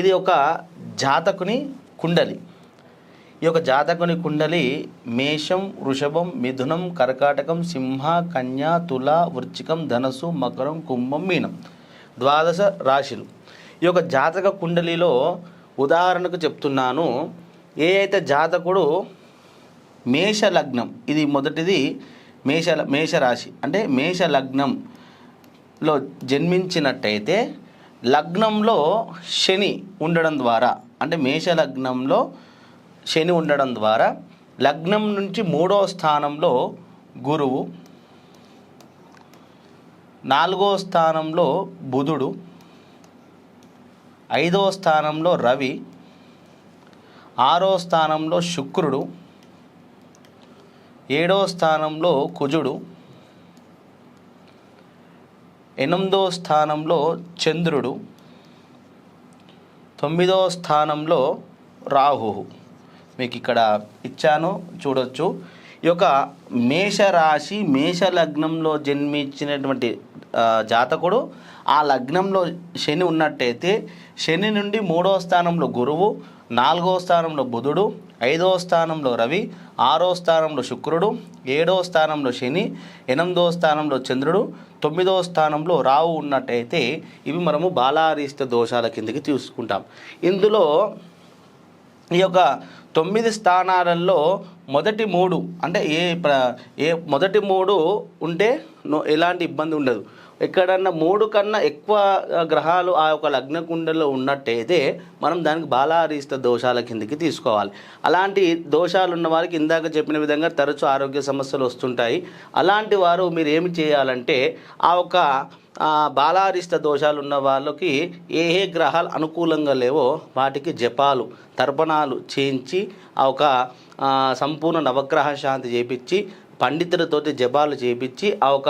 ఇది ఒక జాతకుని కుండలి. ఈ యొక్క జాతకుని కుండలి మేషం, వృషభం, మిథునం, కర్కాటకం, సింహ, కన్య, తుల, వృశ్చికం, ధనస్సు, మకరం, కుంభం, మీనం 12 రాశులు. ఈ యొక్క జాతక కుండలిలో ఉదాహరణకు చెప్తున్నాను, ఏ అయితే జాతకుడు మేష లగ్నం, ఇది మొదటిది మేషరాశి అంటే మేష లగ్నంలో జన్మించినట్టయితే లగ్నంలో శని ఉండడం ద్వారా, అంటే మేష లగ్నంలో శని ఉండడం ద్వారా లగ్నం నుంచి 3వ స్థానంలో గురువు, 4వ స్థానంలో బుధుడు, 5వ స్థానంలో రవి, 6వ స్థానంలో శుక్రుడు, 7వ స్థానంలో కుజుడు, 8వ స్థానంలో చంద్రుడు, 9వ స్థానంలో రాహువు. మీకు ఇక్కడ ఇచ్చాను చూడొచ్చు. ఈ యొక్క మేషరాశి మేష లగ్నంలో జన్మించినటువంటి జాతకుడు ఆ లగ్నంలో శని ఉన్నట్టయితే శని నుండి 3వ స్థానంలో గురువు, 4వ స్థానంలో బుధుడు, 5వ స్థానంలో రవి, 6వ స్థానంలో శుక్రుడు, 7వ స్థానంలో శని, 8వ స్థానంలో చంద్రుడు, 9వ స్థానంలో రాహు ఉన్నట్టయితే ఇవి మనము బాలారిష్ట దోషాల కిందకి తీసుకుంటాం. ఇందులో ఈ యొక్క 9 స్థానాలలో మొదటి 3 అంటే మొదటి 3 ఉంటే ఎలాంటి ఇబ్బంది ఉండదు. ఎక్కడన్నా 3 కన్నా ఎక్కువ గ్రహాలు ఆ యొక్క లగ్న కుండలో ఉన్నట్టయితే మనం దానికి బాలారిష్ట దోషాల కిందకి తీసుకోవాలి. అలాంటి దోషాలు ఉన్న వారికి ఇందాక చెప్పిన విధంగా తరచూ ఆరోగ్య సమస్యలు వస్తుంటాయి. అలాంటి వారు మీరు ఏమి చేయాలంటే ఆ ఒక బాలారిష్ట దోషాలు ఉన్న వాళ్ళకి ఏ గ్రహాలు అనుకూలంగా లేవో వాటికి జపాలు, తర్పణాలు చేయించి ఆ ఒక సంపూర్ణ నవగ్రహ శాంతి చేయించి పండితులతోటి జపాలు చేయించి ఆ ఒక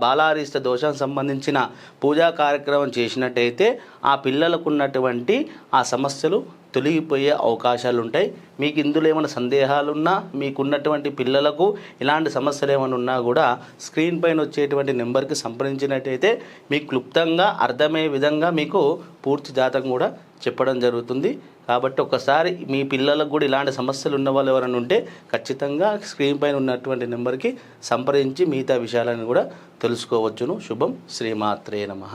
బాలారిష్ట దోషం సంబంధించిన పూజా కార్యక్రమం చేసినట్టయితే ఆ పిల్లలకు ఉన్నటువంటి ఆ సమస్యలు తొలగిపోయే అవకాశాలు ఉంటాయి. మీకు ఇందులో ఏమైనా సందేహాలున్నా, మీకున్నటువంటి పిల్లలకు ఇలాంటి సమస్యలు ఏమైనా ఉన్నా కూడా స్క్రీన్ పైన వచ్చేటువంటి నెంబర్కి సంప్రదించినట్టయితే మీకు క్లుప్తంగా అర్థమయ్యే విధంగా మీకు పూర్తి జాతకం కూడా చెప్పడం జరుగుతుంది. కాబట్టి ఒకసారి మీ పిల్లలకు కూడా ఇలాంటి సమస్యలు ఉన్న వాళ్ళు ఎవరైనా ఉంటే ఖచ్చితంగా స్క్రీన్ పైన ఉన్నటువంటి నెంబర్కి సంప్రదించి మిగతా విషయాలను కూడా తెలుసుకోవచ్చును. శుభం. శ్రీమాత్రే నమః.